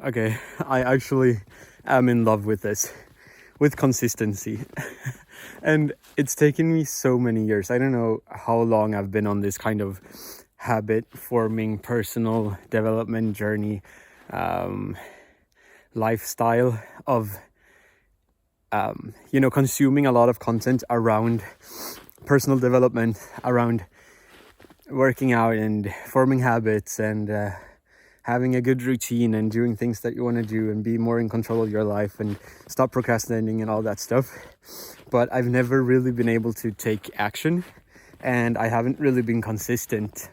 Okay, I actually am in love with this, with consistency. And it's taken me so many years. I don't know how long I've been on this kind of habit forming personal development journey, um, lifestyle of, consuming a lot of content around personal development, around working out and forming habits and having a good routine and doing things that you want to do and be more in control of your life and stop procrastinating and all that stuff. But I've never really been able to take action, and I haven't really been consistent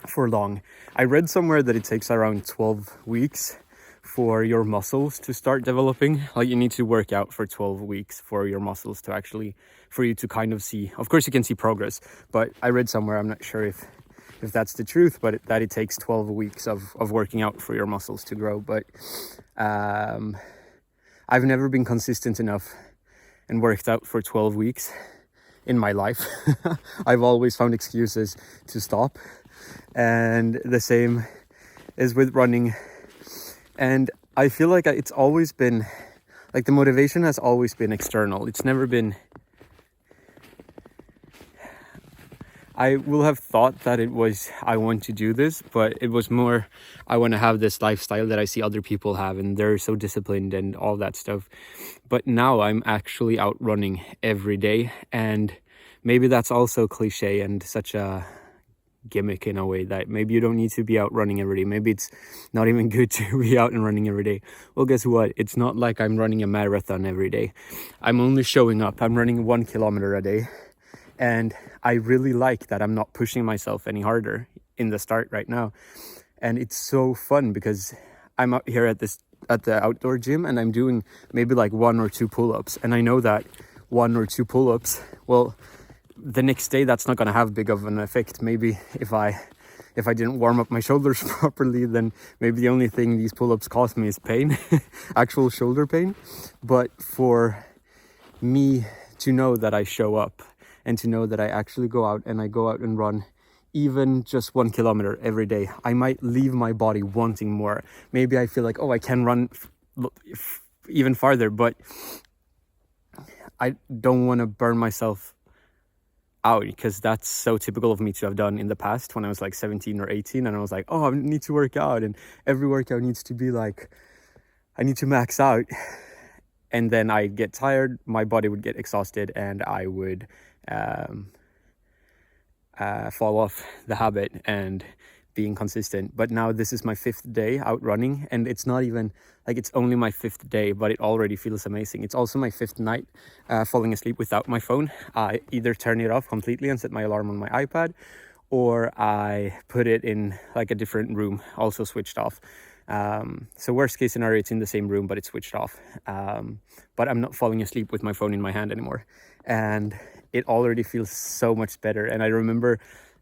for long. I read somewhere that it takes around 12 weeks for your muscles to start developing. Like, you need to work out for 12 weeks for your muscles to actually, for you to kind of see, of course you can see progress, but I read somewhere, I'm not sure if that's the truth, but that it takes 12 weeks of working out for your muscles to grow. But I've never been consistent enough and worked out for 12 weeks in my life. I've always found excuses to stop. And the same is with running. And I feel like it's always been, like, the motivation has always been external. It's never been, I will have thought that it was, I want to do this, but it was more, I want to have this lifestyle that I see other people have and they're so disciplined and all that stuff. But now I'm actually out running every day, and maybe that's also cliche and such a gimmick in a way that maybe you don't need to be out running every day. Maybe it's not even good to be out and running every day. Well, guess what? It's not like I'm running a marathon every day. I'm only showing up. I'm running 1 kilometer a day. And I really like that I'm not pushing myself any harder in the start right now. And it's so fun because I'm out here at the outdoor gym, and I'm doing maybe like 1 or 2 pull-ups. And I know that 1 or 2 pull-ups, well, the next day that's not going to have big of an effect. Maybe if I didn't warm up my shoulders properly, then maybe the only thing these pull-ups cause me is pain, actual shoulder pain. But for me to know that I show up and to know that I actually go out and run even just 1 kilometer every day, I might leave my body wanting more. Maybe I feel like, oh, I can run even farther, but I don't want to burn myself out, because that's so typical of me to have done in the past when I was like 17 or 18, and I was like, oh, I need to work out, and every workout needs to be like, I need to max out. And then I get tired, my body would get exhausted, and I would fall off the habit and being consistent. But now this is my 5th day out running, and it's not even like, it's only my 5th day, but it already feels amazing. It's also my 5th night falling asleep without my phone. I either turn it off completely and set my alarm on my iPad, or I put it in like a different room, also switched off. So worst case scenario, it's in the same room, but it's switched off. But I'm not falling asleep with my phone in my hand anymore. And it already feels so much better. And I remember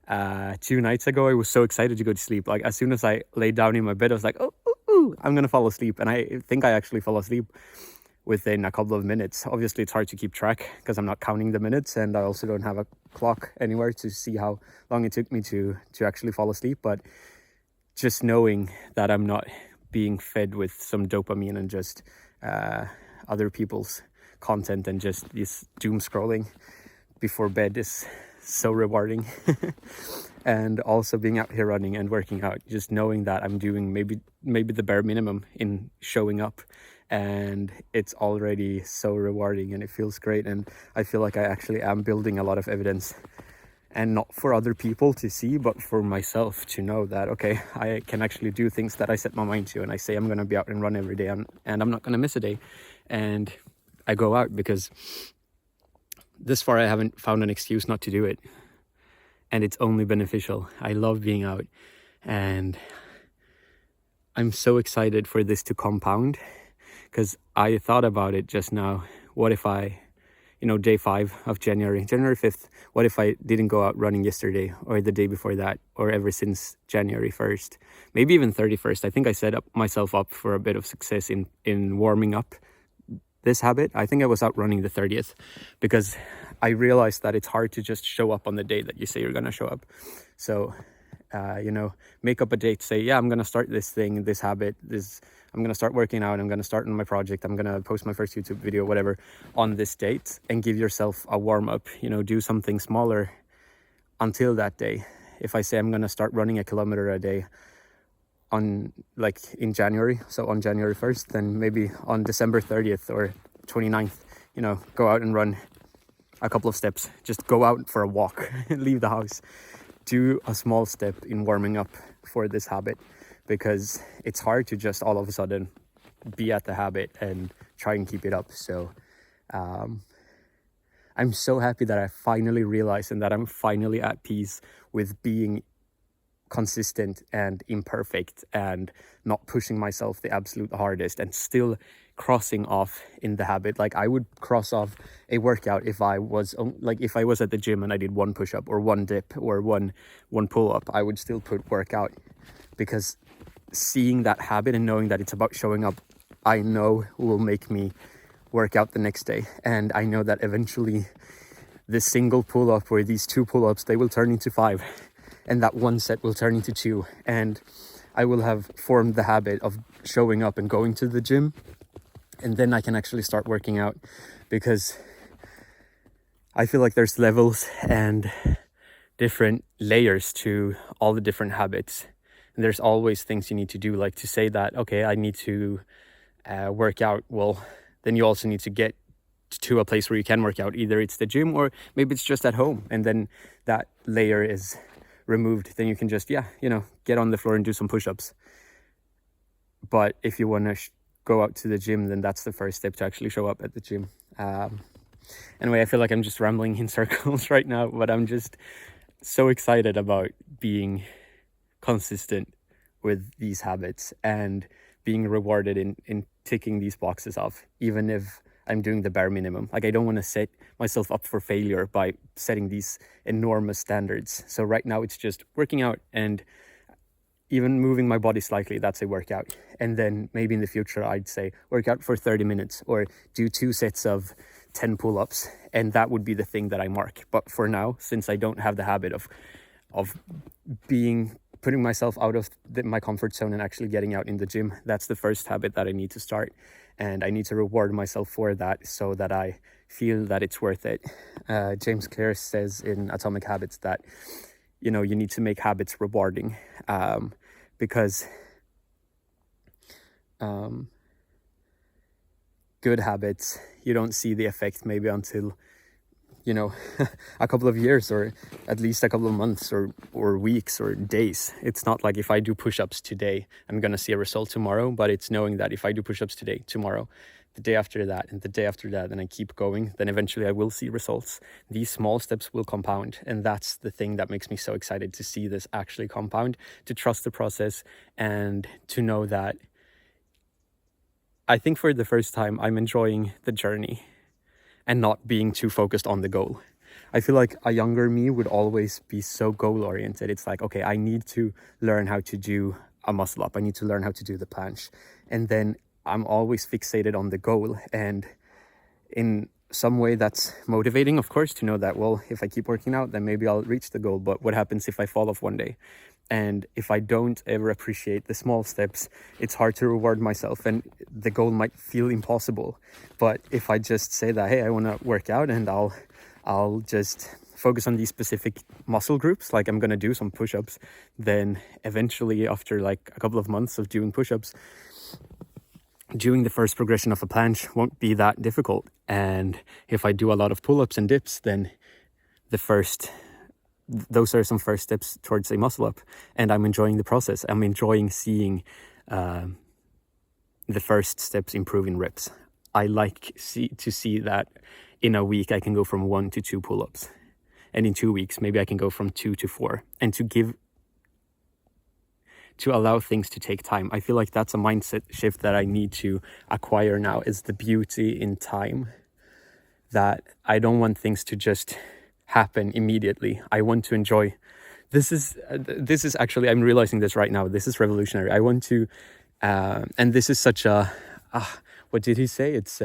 2 nights ago, I was so excited to go to sleep. Like, as soon as I laid down in my bed, I was like, oh, I'm gonna fall asleep. And I think I actually fell asleep within a couple of minutes. Obviously, it's hard to keep track because I'm not counting the minutes, and I also don't have a clock anywhere to see how long it took me to actually fall asleep. But just knowing that I'm not being fed with some dopamine and just other people's content and just this doom scrolling before bed is so rewarding. And also being out here running and working out, just knowing that I'm doing maybe the bare minimum in showing up, and it's already so rewarding and it feels great. And I feel like I actually am building a lot of evidence, and not for other people to see, but for myself to know that, okay, I can actually do things that I set my mind to, and I say I'm going to be out and run every day, and I'm not going to miss a day, and I go out because this far I haven't found an excuse not to do it, and it's only beneficial. I love being out, and I'm so excited for this to compound, because I thought about it just now. What if I, day 5 of January 5th, what if I didn't go out running yesterday or the day before that, or ever since January 1st, maybe even 31st. I think I set myself up for a bit of success in warming up this habit. I think I was out running the 30th, because I realized that it's hard to just show up on the day that you say you're going to show up. So You know, make up a date, say, yeah, I'm going to start this thing, this habit, I'm going to start working out, I'm going to start on my project, I'm going to post my first YouTube video, whatever, on this date, and give yourself a warm up, you know, do something smaller until that day. If I say I'm going to start running 1 kilometer a day on like in January, so on January 1st, then maybe on December 30th or 29th, you know, go out and run a couple of steps, just go out for a walk, leave the house, do a small step in warming up for this habit, because it's hard to just all of a sudden be at the habit and try and keep it up. So I'm so happy that I finally realized and that I'm finally at peace with being consistent and imperfect and not pushing myself the absolute hardest and still crossing off in the habit. Like I would cross off a workout if I was at the gym and I did 1 push-up or 1 dip or one pull-up, I would still put workout, because seeing that habit and knowing that it's about showing up, I know will make me work out the next day. And I know that eventually this single pull-up or these 2 pull-ups, they will turn into 5, and that 1 set will turn into 2, and I will have formed the habit of showing up and going to the gym, and then I can actually start working out, because I feel like there's levels and different layers to all the different habits, and there's always things you need to do. Like to say that, okay, I need to work out, well, then you also need to get to a place where you can work out. Either it's the gym or maybe it's just at home, and then that layer is removed. Then you can just, you know, get on the floor and do some push-ups. But if you want to go out to the gym, then that's the first step to actually show up at the gym. Anyway, I feel like I'm just rambling in circles right now, but I'm just so excited about being consistent with these habits and being rewarded in ticking these boxes off, even if I'm doing the bare minimum. Like I don't want to set myself up for failure by setting these enormous standards. So right now it's just working out and even moving my body slightly, that's a workout. And then maybe in the future, I'd say work out for 30 minutes or do 2 sets of 10 pull-ups. And that would be the thing that I mark. But for now, since I don't have the habit of putting myself out of my comfort zone and actually getting out in the gym, that's the first habit that I need to start. And I need to reward myself for that so that I feel that it's worth it. James Clear says in Atomic Habits that, you know, you need to make habits rewarding, because good habits, you don't see the effect maybe until, you know, a couple of years or at least a couple of months or weeks or days. It's not like if I do push-ups today, I'm going to see a result tomorrow, but it's knowing that if I do push-ups today, tomorrow, the day after that, and the day after that, and I keep going, then eventually I will see results. These small steps will compound. And that's the thing that makes me so excited to see this actually compound, to trust the process and to know that I think for the first time, I'm enjoying the journey and not being too focused on the goal. I feel like a younger me would always be so goal oriented. It's like, okay, I need to learn how to do a muscle up. I need to learn how to do the planche. And then I'm always fixated on the goal. And in some way that's motivating, of course, to know that, well, if I keep working out, then maybe I'll reach the goal. But what happens if I fall off one day? And if I don't ever appreciate the small steps, it's hard to reward myself and the goal might feel impossible. But if I just say that, hey, I want to work out and I'll just focus on these specific muscle groups, like I'm going to do some push-ups, then eventually after like a couple of months of doing push-ups, doing the first progression of a planche won't be that difficult. And if I do a lot of pull-ups and dips, then those are some first steps towards a muscle up, and I'm enjoying the process. I'm enjoying seeing the first steps improve in reps. I like to see that in a week I can go from 1 to 2 pull-ups, and in 2 weeks maybe I can go from 2 to 4, and to allow things to take time. I feel like that's a mindset shift that I need to acquire now, is the beauty in time, that I don't want things to just happen immediately. I want to enjoy. This is actually, I'm realizing this right now, this is revolutionary. I want to and this is such a what did he say? It's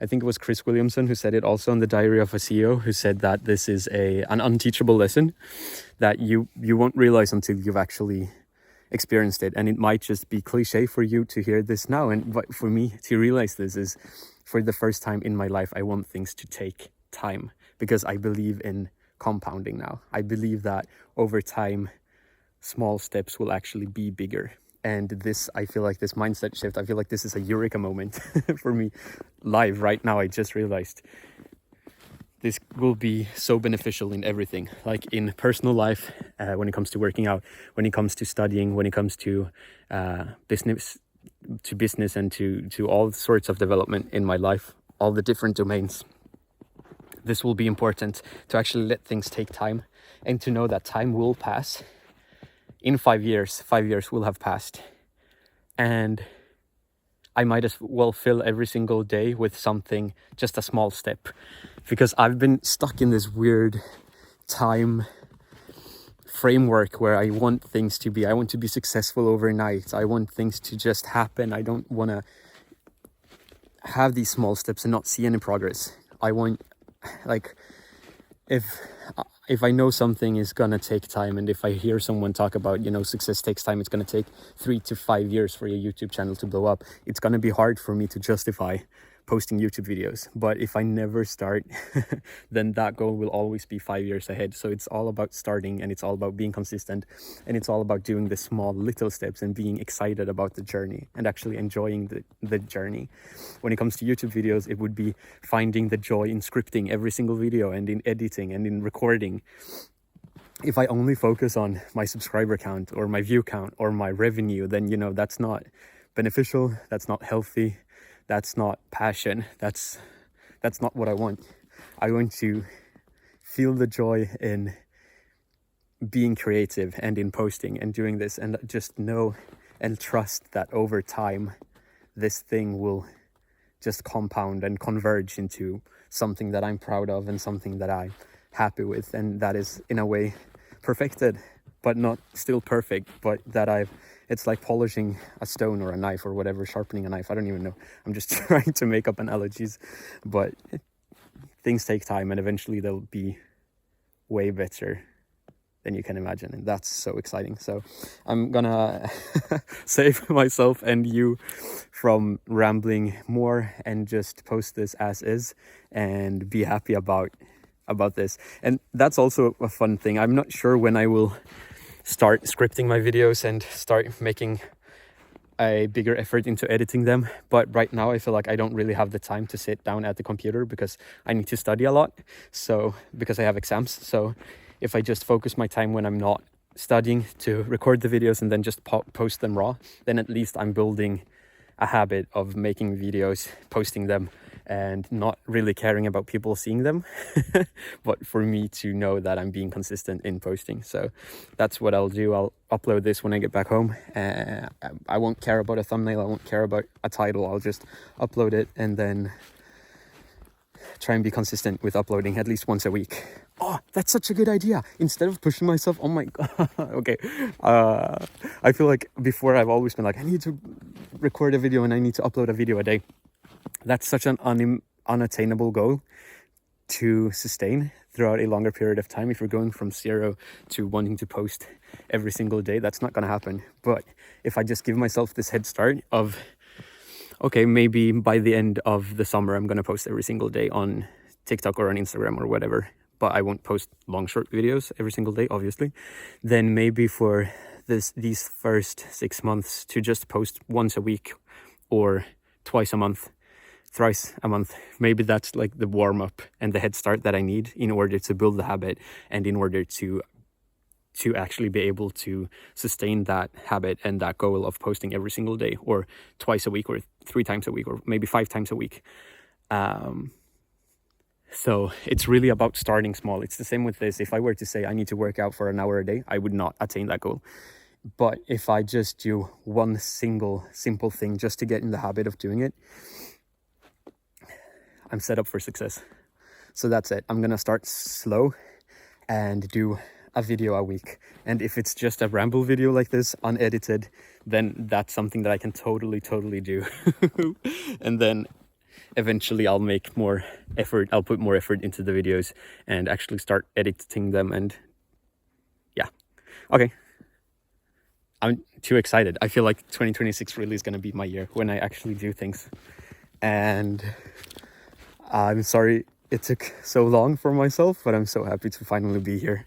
I think it was Chris Williamson who said it also on the Diary of a CEO, who said that this is an unteachable lesson that you won't realize until you've actually experienced it. And it might just be cliche for you to hear this now, but for me to realize this is, for the first time in my life, I want things to take time, because I believe in compounding now. I believe that over time, small steps will actually be bigger. And this, I feel like this mindset shift, I feel like this is a eureka moment for me live right now. I just realized this will be so beneficial in everything, like in personal life, when it comes to working out, when it comes to studying, when it comes to business and to all sorts of development in my life, all the different domains. This will be important to actually let things take time, and to know that time will pass. In 5 years will have passed, and I might as well fill every single day with something, just a small step, because I've been stuck in this weird time framework where I want to be successful overnight. I want things to just happen. I don't want to have these small steps and not see any progress. I want, like, if I know something is gonna take time, and if I hear someone talk about, success takes time, it's gonna take 3 to 5 years for your YouTube channel to blow up, it's gonna be hard for me to justify posting YouTube videos. But if I never start, then that goal will always be 5 years ahead. So it's all about starting, and it's all about being consistent, and it's all about doing the small little steps and being excited about the journey and actually enjoying the journey. When it comes to YouTube videos, it would be finding the joy in scripting every single video, and in editing, and in recording. If I only focus on my subscriber count or my view count or my revenue, then that's not beneficial, that's not healthy, that's not passion, that's not what I want. I want to feel the joy in being creative and in posting and doing this, and just know and trust that over time this thing will just compound and converge into something that I'm proud of, and something that I'm happy with, and that is in a way perfected, but not still perfect, but that it's like polishing a stone or a knife or whatever, sharpening a knife. I don't even know. I'm just trying to make up analogies, but things take time, and eventually they'll be way better than you can imagine. And that's so exciting. So I'm gonna save myself and you from rambling more, and just post this as is and be happy about this. And that's also a fun thing. I'm not sure when I will start scripting my videos and start making a bigger effort into editing them, but right now I feel like I don't really have the time to sit down at the computer, because I need to study a lot, so because I have exams. So if I just focus my time when I'm not studying to record the videos and then just post them raw, then at least I'm building a habit of making videos, posting them, and not really caring about people seeing them, but for me to know that I'm being consistent in posting. So that's what I'll do. I'll upload this when I get back home. I won't care about a thumbnail, I won't care about a title, I'll just upload it, and then try and be consistent with uploading at least once a week. Oh, that's such a good idea. Instead of pushing myself, oh my god. Okay. I feel like before I've always been like, I need to record a video and I need to upload a video a day. That's such an unattainable goal to sustain throughout a longer period of time. If you're going from 0 to wanting to post every single day, that's not going to happen. But if I just give myself this head start of, okay, maybe by the end of the summer, I'm going to post every single day on TikTok or on Instagram or whatever, but I won't post long, short videos every single day, obviously. Then maybe for these first 6 months to just post once a week or twice a month, thrice a month. Maybe that's like the warm up and the head start that I need in order to build the habit, and in order to actually be able to sustain that habit and that goal of posting every single day, or twice a week, or 3 times a week, or maybe 5 times a week. So it's really about starting small. It's the same with this. If I were to say I need to work out for an hour a day, I would not attain that goal. But if I just do one simple thing just to get in the habit of doing it, I'm set up for success. So that's it. I'm gonna start slow and do a video a week. And if it's just a ramble video like this, unedited, then that's something that I can totally do. And then eventually I'll make more effort. I'll put more effort into the videos and actually start editing them. And yeah, okay. I'm too excited. I feel like 2026 really is going to be my year when I actually do things. And I'm sorry it took so long for myself, but I'm so happy to finally be here.